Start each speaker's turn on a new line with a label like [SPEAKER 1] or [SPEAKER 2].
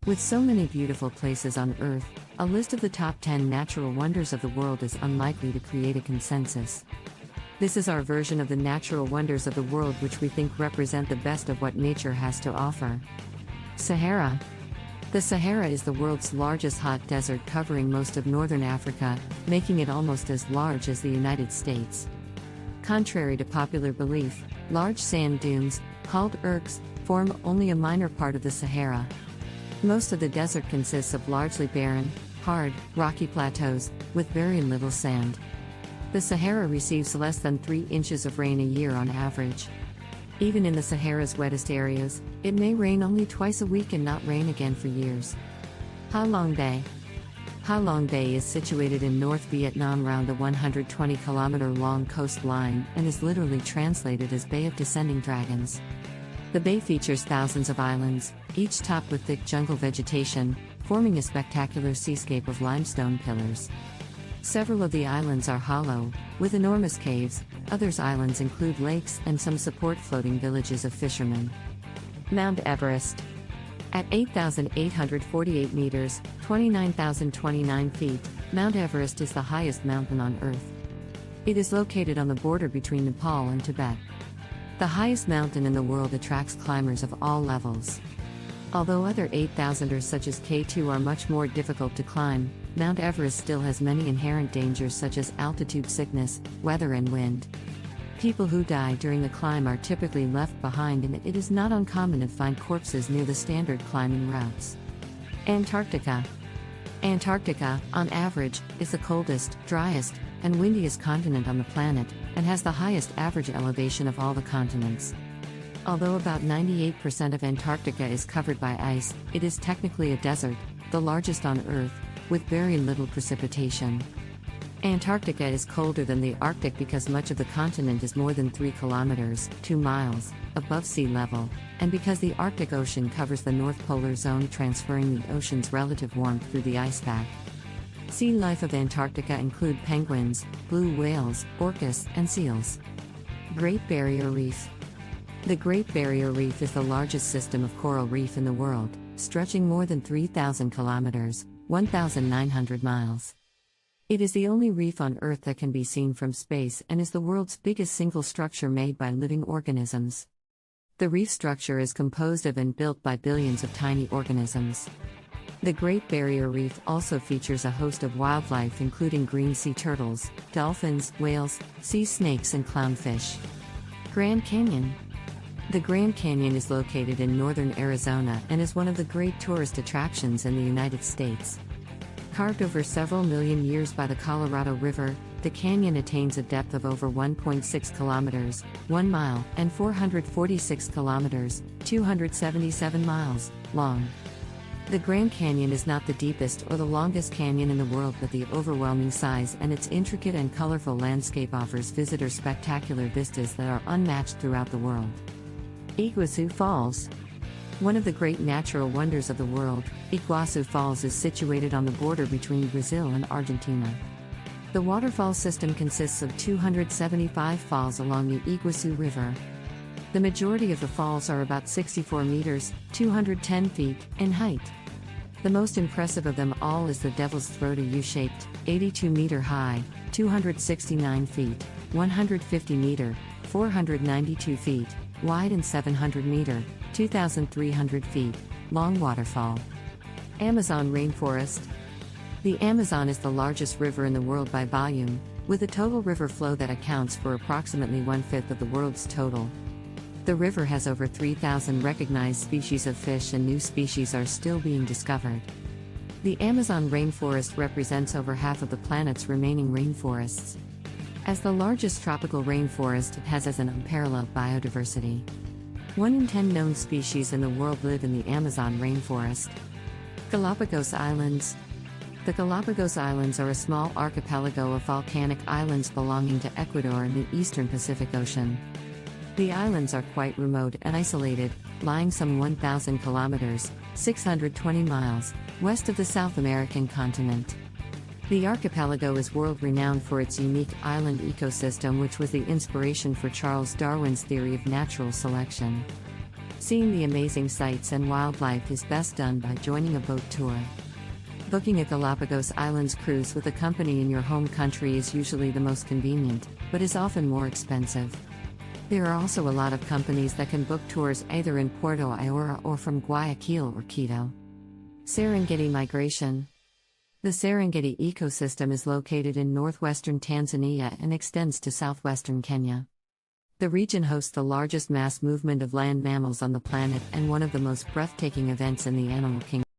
[SPEAKER 1] With so many beautiful places on Earth, a list of the top 10 natural wonders of the world is unlikely to create a consensus. This is our version of the natural wonders of the world, which we think represent the best of what nature has to offer. Sahara. The Sahara is the world's largest hot desert, covering most of northern Africa, making it almost as large as the United States. Contrary to popular belief, large sand dunes, called ergs, form only a minor part of the Sahara. Most of the desert consists of largely barren, hard, rocky plateaus, with very little sand. The Sahara receives less than 3 inches of rain a year on average. Even in the Sahara's wettest areas, it may rain only twice a week and not rain again for years. Ha Long Bay. Ha Long Bay is situated in North Vietnam around the 120-kilometer-long coastline and is literally translated as Bay of Descending Dragons. The bay features thousands of islands, each topped with thick jungle vegetation, forming a spectacular seascape of limestone pillars. Several of the islands are hollow, with enormous caves. Others islands include lakes and some support floating villages of fishermen. Mount Everest. At 8,848 meters, 29,029 feet, Mount Everest is the highest mountain on Earth. It is located on the border between Nepal and Tibet. The highest mountain in the world attracts climbers of all levels. Although other 8,000ers such as K2 are much more difficult to climb, Mount Everest still has many inherent dangers such as altitude sickness, weather and wind. People who die during the climb are typically left behind, and it is not uncommon to find corpses near the standard climbing routes. Antarctica. Antarctica, on average, is the coldest, driest, and windiest continent on the planet, and has the highest average elevation of all the continents. Although about 98% of Antarctica is covered by ice, it is technically a desert, the largest on Earth, with very little precipitation. Antarctica is colder than the Arctic because much of the continent is more than 3 kilometers, 2 miles, above sea level, and because the Arctic Ocean covers the North Polar Zone, transferring the ocean's relative warmth through the ice pack. Sea life of Antarctica include penguins, blue whales, orcas, and seals. Great Barrier Reef. The Great Barrier Reef is the largest system of coral reef in the world, stretching more than 3,000 kilometers, 1,900 miles. It is the only reef on Earth that can be seen from space and is the world's biggest single structure made by living organisms. The reef structure is composed of and built by billions of tiny organisms. The Great Barrier Reef also features a host of wildlife including green sea turtles, dolphins, whales, sea snakes and clownfish. Grand Canyon. The Grand Canyon is located in northern Arizona and is one of the great tourist attractions in the United States. Carved over several million years by the Colorado River, the canyon attains a depth of over 1.6 kilometers, 1 mile, and 446 kilometers, 277 miles, long. The Grand Canyon is not the deepest or the longest canyon in the world, but the overwhelming size and its intricate and colorful landscape offers visitors spectacular vistas that are unmatched throughout the world. Iguazu Falls. One of the great natural wonders of the world, Iguazu Falls is situated on the border between Brazil and Argentina. The waterfall system consists of 275 falls along the Iguazu River. The majority of the falls are about 64 meters, 210 feet, in height. The most impressive of them all is the Devil's Throat, a U-shaped, 82-meter high, 269 feet, 150 meter, 492 feet, wide and 700 meter, 2,300 feet, long waterfall. Amazon Rainforest. The Amazon is the largest river in the world by volume, with a total river flow that accounts for approximately 1/5 of the world's total. The river has over 3,000 recognized species of fish, and new species are still being discovered. The Amazon rainforest represents over half of the planet's remaining rainforests. As the largest tropical rainforest, it has an unparalleled biodiversity. 1 in 10 known species in the world live in the Amazon rainforest. Galapagos Islands. The Galapagos Islands are a small archipelago of volcanic islands belonging to Ecuador in the eastern Pacific Ocean. The islands are quite remote and isolated, lying some 1,000 kilometers, 620 miles, west of the South American continent. The archipelago is world-renowned for its unique island ecosystem, which was the inspiration for Charles Darwin's theory of natural selection. Seeing the amazing sights and wildlife is best done by joining a boat tour. Booking a Galapagos Islands cruise with a company in your home country is usually the most convenient, but is often more expensive. There are also a lot of companies that can book tours either in Puerto Ayora or from Guayaquil or Quito. Serengeti migration. The Serengeti ecosystem is located in northwestern Tanzania and extends to southwestern Kenya. The region hosts the largest mass movement of land mammals on the planet and one of the most breathtaking events in the animal kingdom.